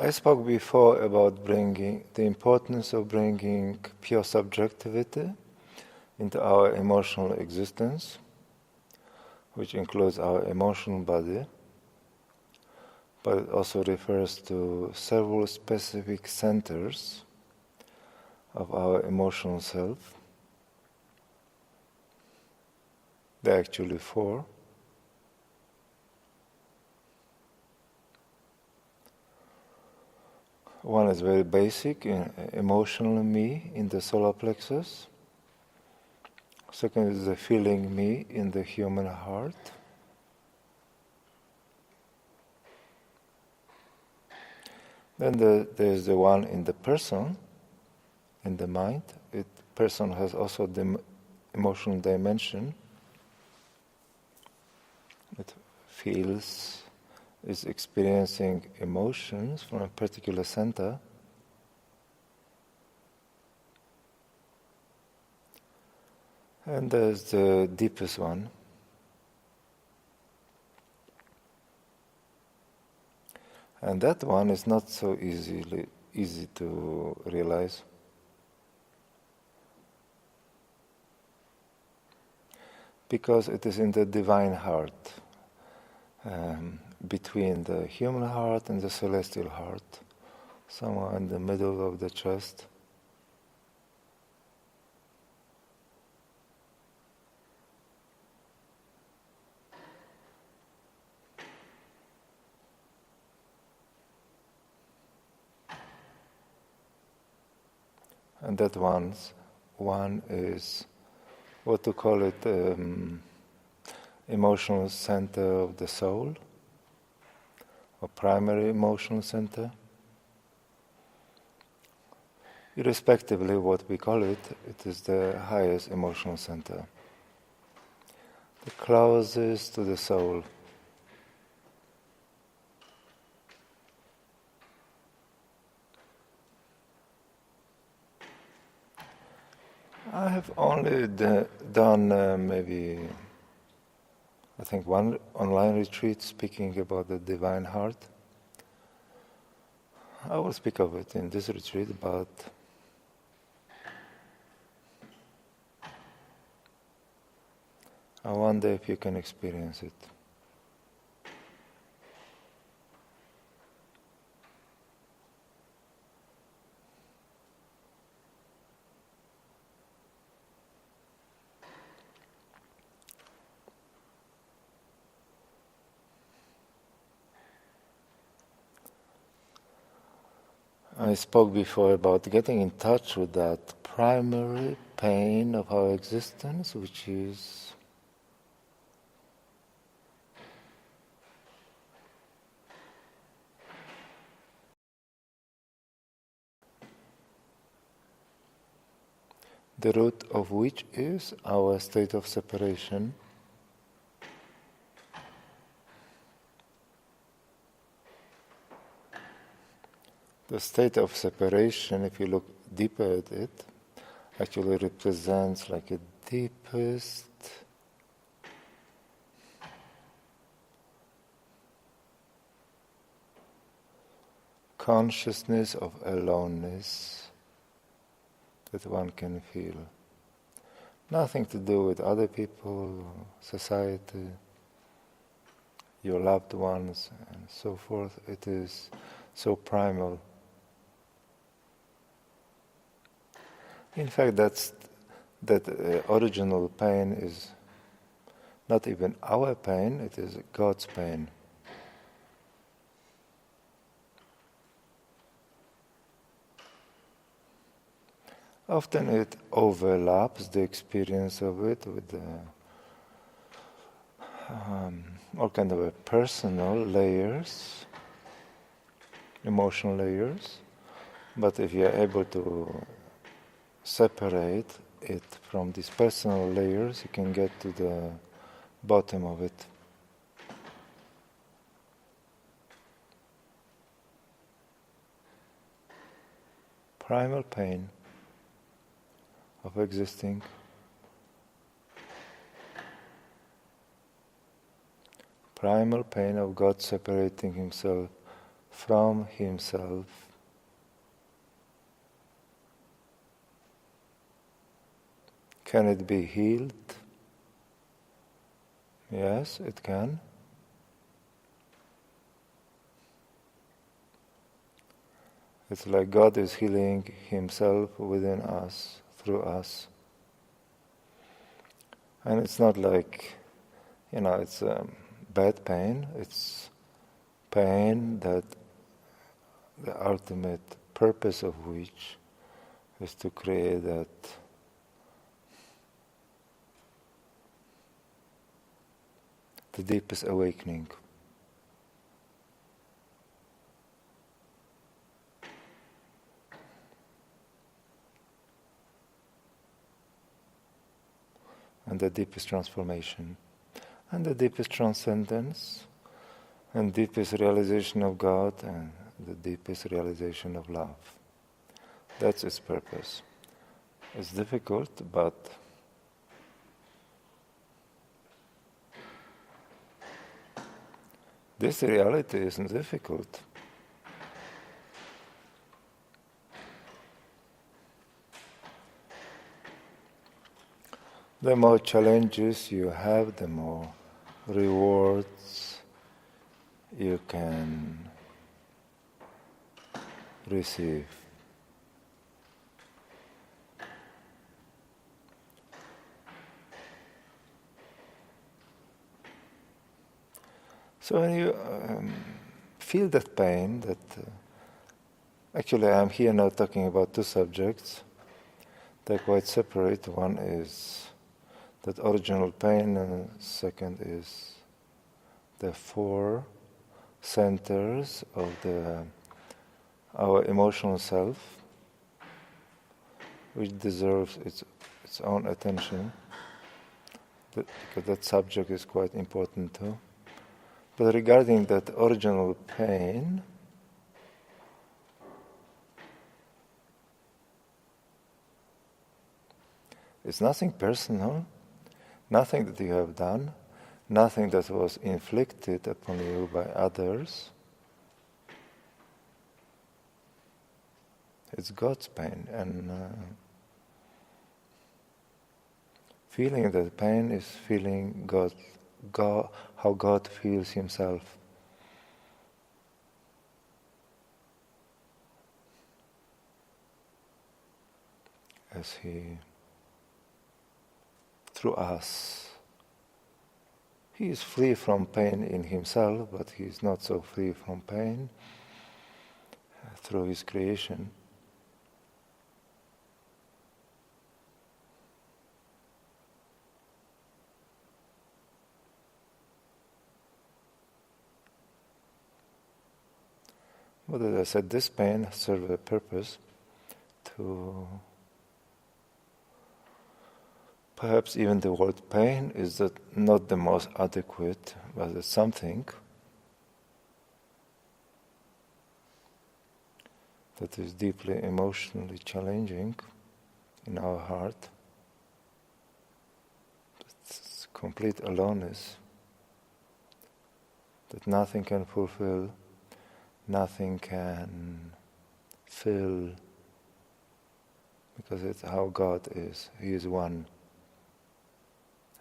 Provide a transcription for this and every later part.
I spoke before about bringing the importance of bringing pure subjectivity into our emotional existence, which includes our emotional body, but it also refers to several specific centers of our emotional self. There are actually 4. One is very basic, emotional me in the solar plexus. Second is the feeling me in the human heart. Then there's the one in the person, in the mind. Person has also the emotional dimension. It feels, is experiencing emotions from a particular center. And there's the deepest one. And that one is not so easy to realize. Because it is in the divine heart, between the human heart and the celestial heart, somewhere in the middle of the chest. And that one is what to call it, emotional center of the soul, or primary emotional center. Irrespectively of what we call it, it is the highest emotional center, the closest to the soul. I have only done maybe, I think, one online retreat speaking about the divine heart. I will speak of it in this retreat, but I wonder if you can experience it. I spoke before about getting in touch with that primary pain of our existence, which is the root of which is our state of separation. The state of separation, if you look deeper at it, actually represents like a deepest consciousness of aloneness that one can feel. Nothing to do with other people, society, your loved ones, and so forth. It is so primal. In fact, that original pain is not even our pain, it is God's pain. Often it overlaps the experience of it with all kind of personal layers, emotional layers, but if you are able to separate it from these personal layers, you can get to the bottom of it. Primal pain of existing. Primal pain of God separating Himself from himself. Can it be healed? Yes, it can. It's like God is healing himself within us, through us. And it's not like, it's bad pain. It's pain that the ultimate purpose of which is to create that the deepest awakening. And the deepest transformation, and the deepest transcendence, and deepest realization of God, and the deepest realization of love. That's its purpose. It's difficult, but this reality isn't difficult. The more challenges you have, the more rewards you can receive. So when you feel that pain, actually I'm here now talking about two subjects. They're quite separate. One is that original pain, and second is the four centers of our emotional self, which deserves its own attention, because that subject is quite important too. But regarding that original pain, it's nothing personal, nothing that you have done, nothing that was inflicted upon you by others. It's God's pain, and feeling that pain is feeling God, how God feels himself. As he, through us, he is free from pain in himself, but he is not so free from pain through his creation. But as I said, this pain serves a purpose to, perhaps even the word pain is not the most adequate, but it's something that is deeply emotionally challenging in our heart. It's complete aloneness that nothing can fulfill, nothing can fill, because it's how God is. He is one.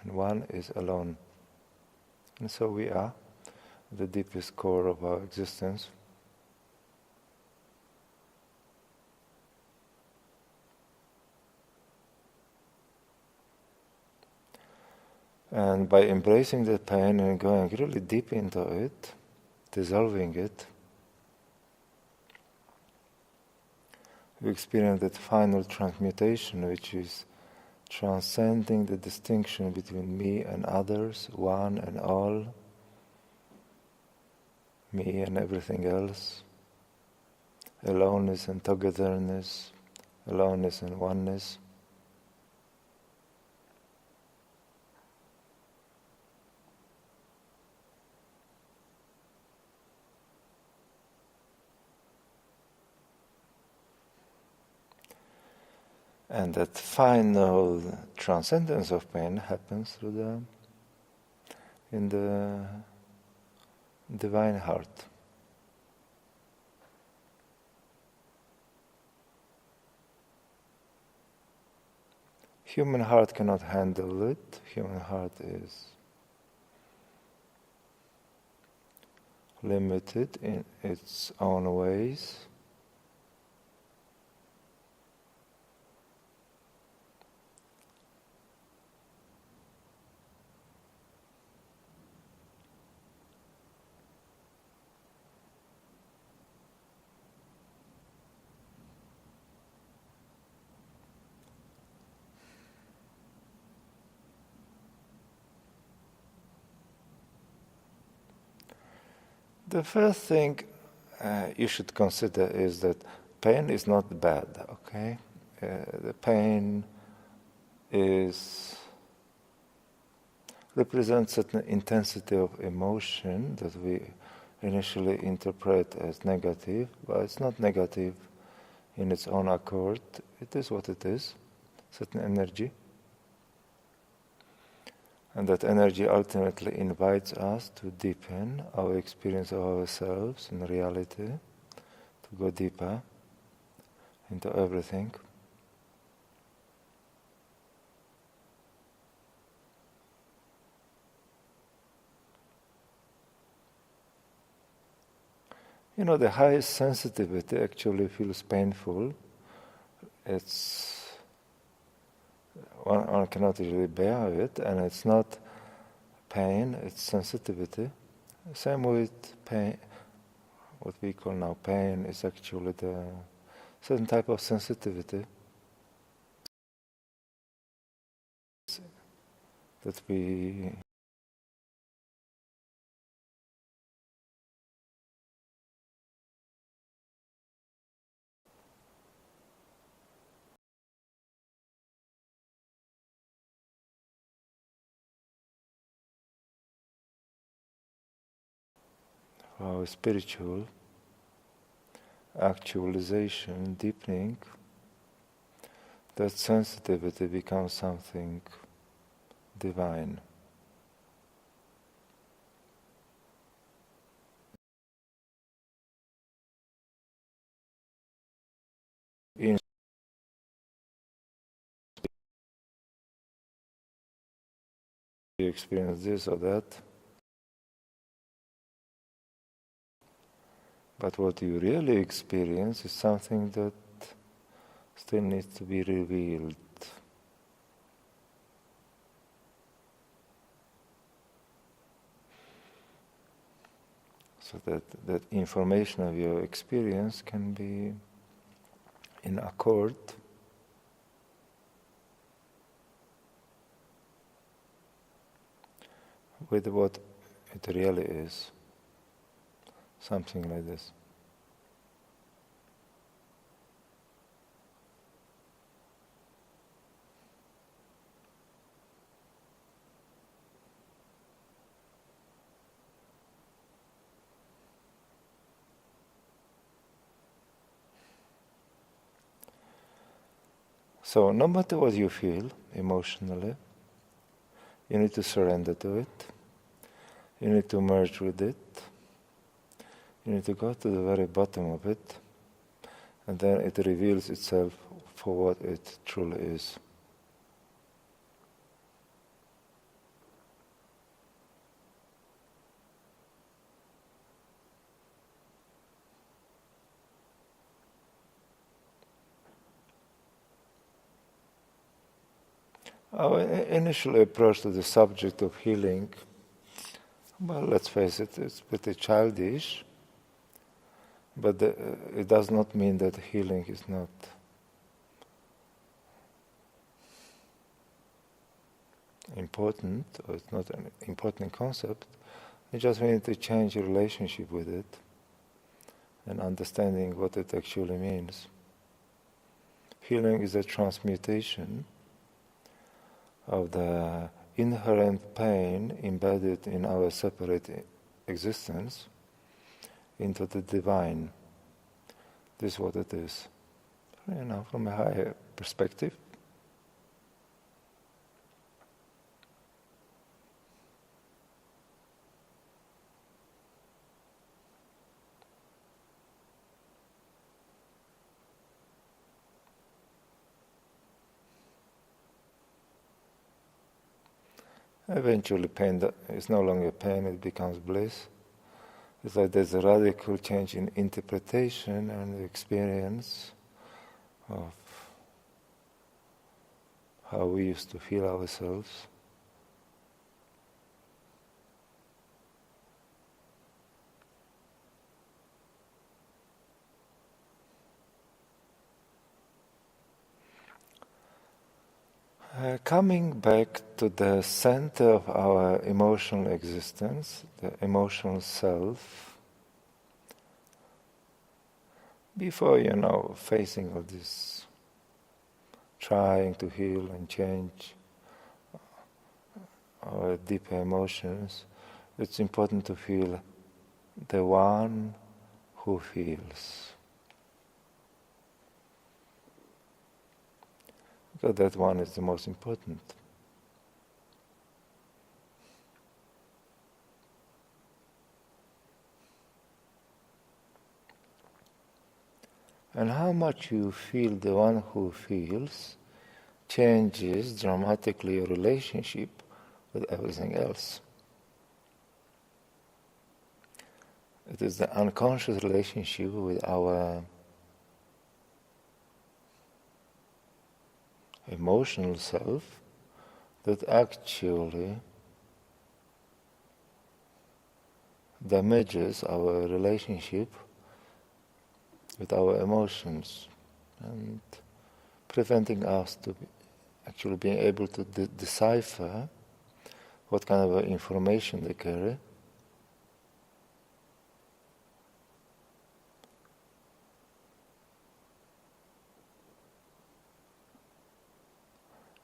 And one is alone. And so we are the deepest core of our existence. And by embracing the pain and going really deep into it, dissolving it, we experience that final transmutation, which is transcending the distinction between me and others, one and all, me and everything else, aloneness and togetherness, aloneness and oneness. And that final transcendence of pain happens in the divine heart. Human heart cannot handle it. Human heart is limited in its own ways. The first thing you should consider is that pain is not bad, okay? The pain represents certain intensity of emotion that we initially interpret as negative, but it's not negative in its own accord. It is what it is, certain energy. And that energy ultimately invites us to deepen our experience of ourselves in reality, to go deeper into everything. You know, the highest sensitivity actually feels painful. One cannot really bear it, and it's not pain, it's sensitivity. Same with pain, what we call now pain is actually the certain type of sensitivity that we our spiritual actualization, deepening, that sensitivity becomes something divine. In you experience this or that, but what you really experience is something that still needs to be revealed. So that information of your experience can be in accord with what it really is. Something like this. So no matter what you feel emotionally, you need to surrender to it. You need to merge with it. You need to go to the very bottom of it, and then it reveals itself for what it truly is. Our initial approach to the subject of healing, well, let's face it, it's pretty childish. But it does not mean that healing is not important, or it's not an important concept. It just means to change your relationship with it and understanding what it actually means. Healing is a transmutation of the inherent pain embedded in our separate existence into the divine. This is what it is. From a higher perspective. Eventually pain is no longer pain, it becomes bliss. It's like there's a radical change in interpretation and experience of how we used to feel ourselves. Coming back to the center of our emotional existence, the emotional self, before, facing all this, trying to heal and change our deeper emotions, it's important to feel the one who feels. Because that one is the most important. And how much you feel the one who feels changes dramatically your relationship with everything else. It is the unconscious relationship with our emotional self that actually damages our relationship with our emotions and preventing us to actually being able to decipher what kind of information they carry.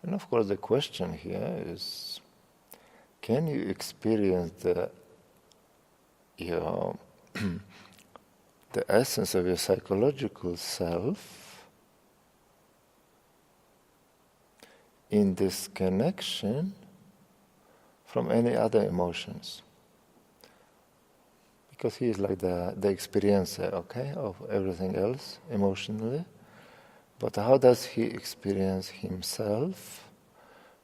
And of course the question here is, can you experience the essence of your psychological self in disconnection from any other emotions? Because he is like the experiencer, of everything else emotionally. But how does he experience himself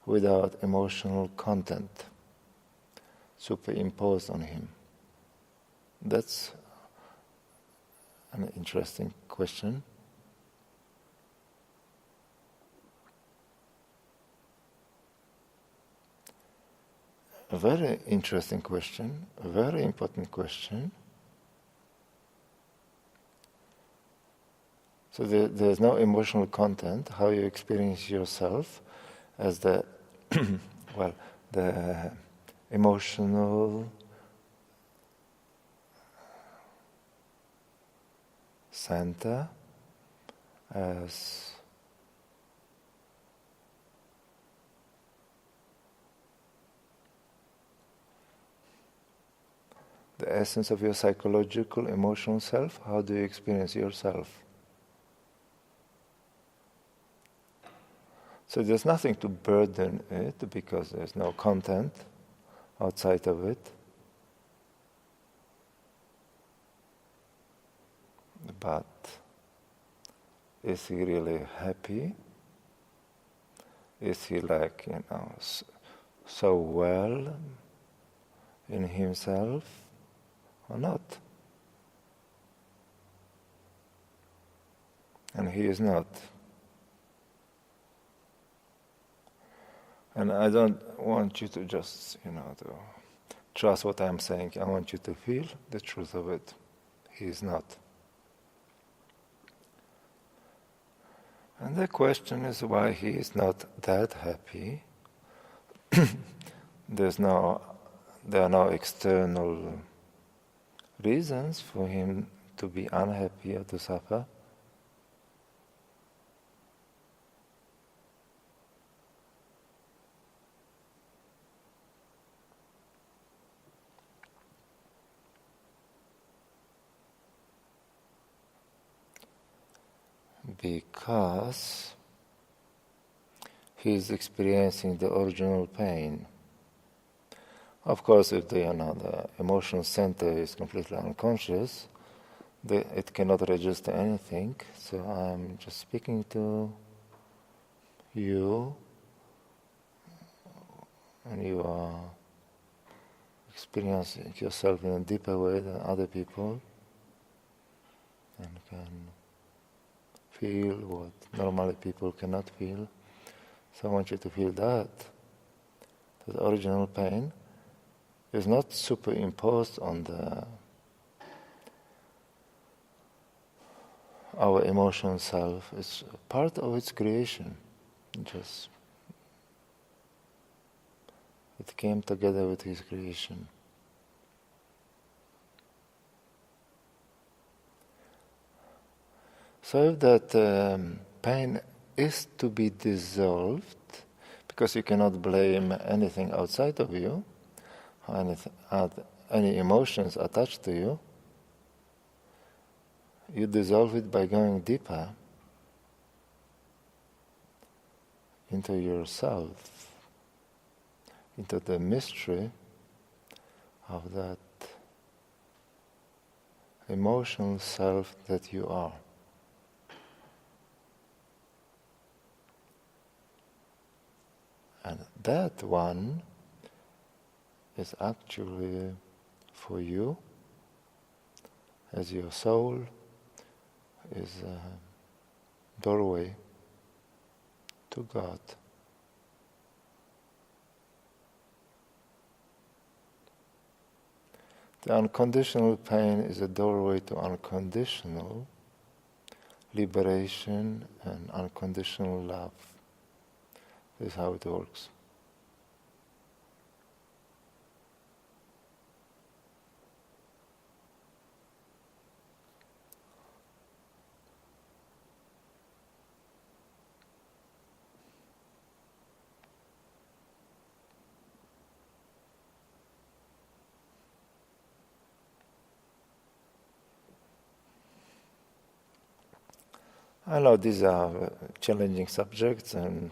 without emotional content superimposed on him? That's an interesting question. A very interesting question, a very important question. So there's no emotional content, how you experience yourself as the the emotional center, as the essence of your psychological, emotional self. How do you experience yourself? So there's nothing to burden it because there's no content outside of it. But is he really happy? Is he so well in himself or not? And he is not. And I don't want you to just, to trust what I'm saying. I want you to feel the truth of it. He is not. And the question is why he is not that happy. There are no external reasons for him to be unhappy or to suffer. Because he is experiencing the original pain. Of course, if the emotional center is completely unconscious, it cannot register anything. So I'm just speaking to you and you are experiencing yourself in a deeper way than other people, and can feel what normally people cannot feel. So I want you to feel that original pain is not superimposed on our emotional self. It's part of its creation. Just it came together with his creation. So if that pain is to be dissolved, because you cannot blame anything outside of you, or any emotions attached to you, you dissolve it by going deeper into yourself, into the mystery of that emotional self that you are. And that one is actually for you, as your soul is a doorway to God. The unconditional pain is a doorway to unconditional liberation and unconditional love. This is how it works. I know these are challenging subjects, and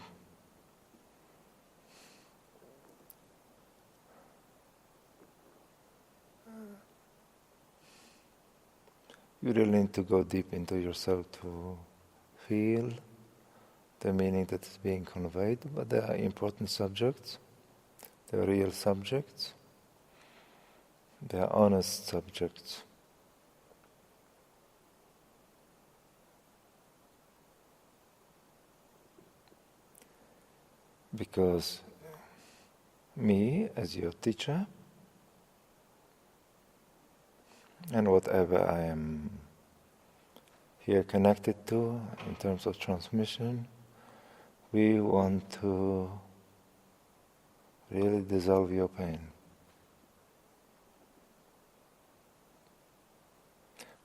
you really need to go deep into yourself to feel the meaning that is being conveyed, but they are important subjects, they are real subjects, they are honest subjects. Because me, as your teacher, and whatever I am here connected to in terms of transmission, we want to really dissolve your pain.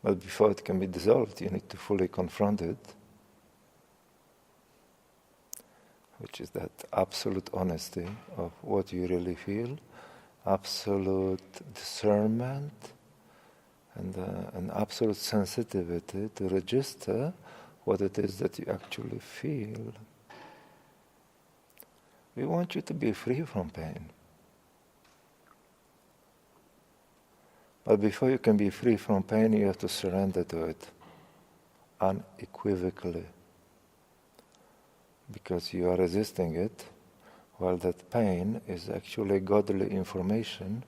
But before it can be dissolved, you need to fully confront it, which is that absolute honesty of what you really feel, absolute discernment, and an absolute sensitivity to register what it is that you actually feel. We want you to be free from pain. But before you can be free from pain, you have to surrender to it unequivocally. Because you are resisting it, while that pain is actually godly information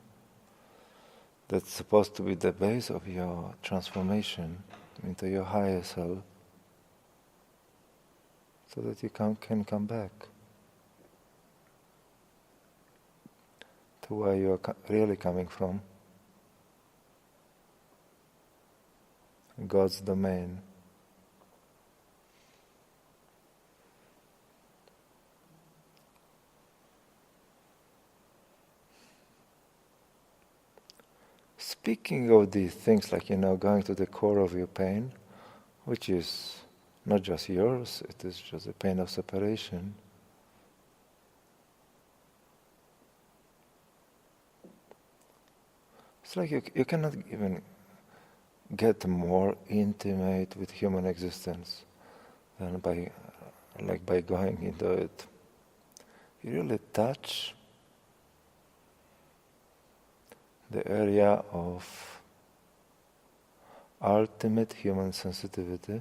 that's supposed to be the base of your transformation into your higher self, so that you can come back to where you are really coming from, God's domain. Speaking of these things, like, going to the core of your pain, which is not just yours, it is just the pain of separation. It's like you cannot even get more intimate with human existence than by going into it. You really touch the area of ultimate human sensitivity,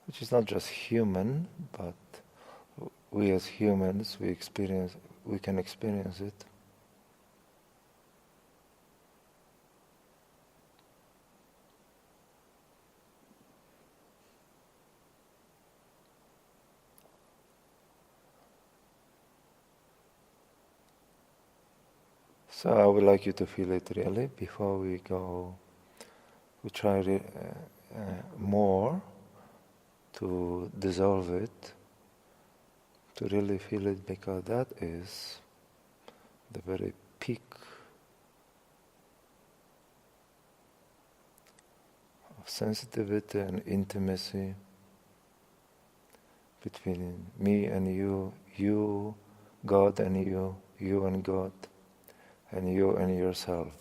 which is not just human, but we as humans, we experience we can experience it. So I would like you to feel it really before we go. We try more to dissolve it, to really feel it, because that is the very peak of sensitivity and intimacy between me and you, God and you and God, and you and yourself.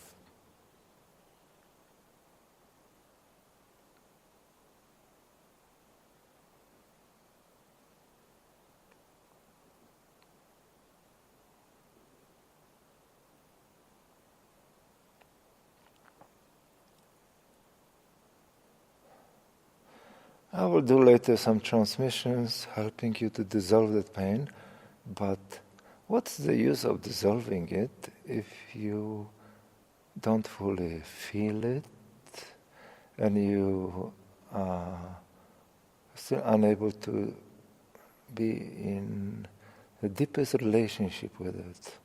I will do later some transmissions helping you to dissolve that pain, but what's the use of dissolving it if you don't fully feel it and you are still unable to be in the deepest relationship with it?